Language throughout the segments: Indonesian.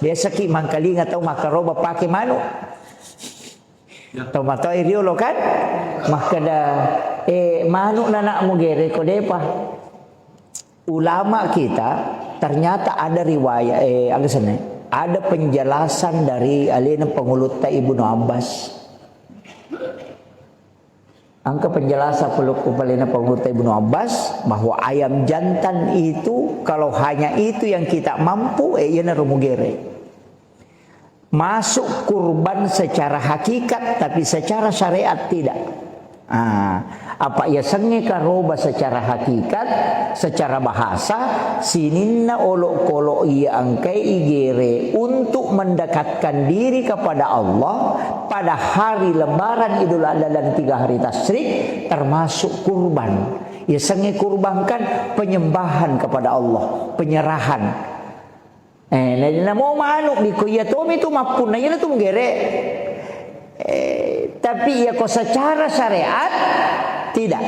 Biasa ki mangkalinga tau makaroba pakai manu. Tau matau iriolo kan? Makada manu nana mugere ko depa. Ulama kita ternyata ada riwayat ada penjelasan dari alina pengulutta Ibnu Abbas. Angka penjelasan peluk-pelina pengulutta Ibnu Abbas bahwa ayam jantan itu kalau hanya itu yang kita mampu iana rumugere. Masuk kurban secara hakikat tapi secara syariat tidak. Apa ia senge karoba secara hakikat, secara bahasa sininna olok kolok ia angkai igere untuk mendekatkan diri kepada Allah pada hari lebaran Idul Adha dan 3 hari tasyrik termasuk kurban. Ia senge kurbankan penyembahan kepada Allah, penyerahan. Nah mau manuk di kuya tomi tu mapun na tu menggere. Tapi ya kok secara syariat tidak.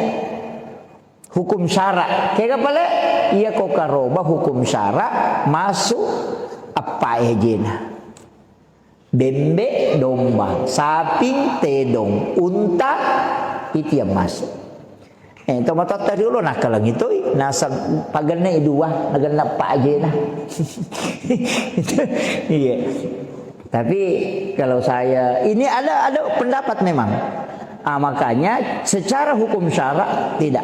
Hukum syarak. Kayak pala iya kok karoba hukum syarak masuk apa ejena. Bembe domba, sapi tedong, unta itu yang masuk. Tomatot tadi ulo nak kalang itu nasa pagalna idua naganap pa ejena. Iya. Tapi kalau saya ini ada pendapat memang. Makanya secara hukum syarak tidak.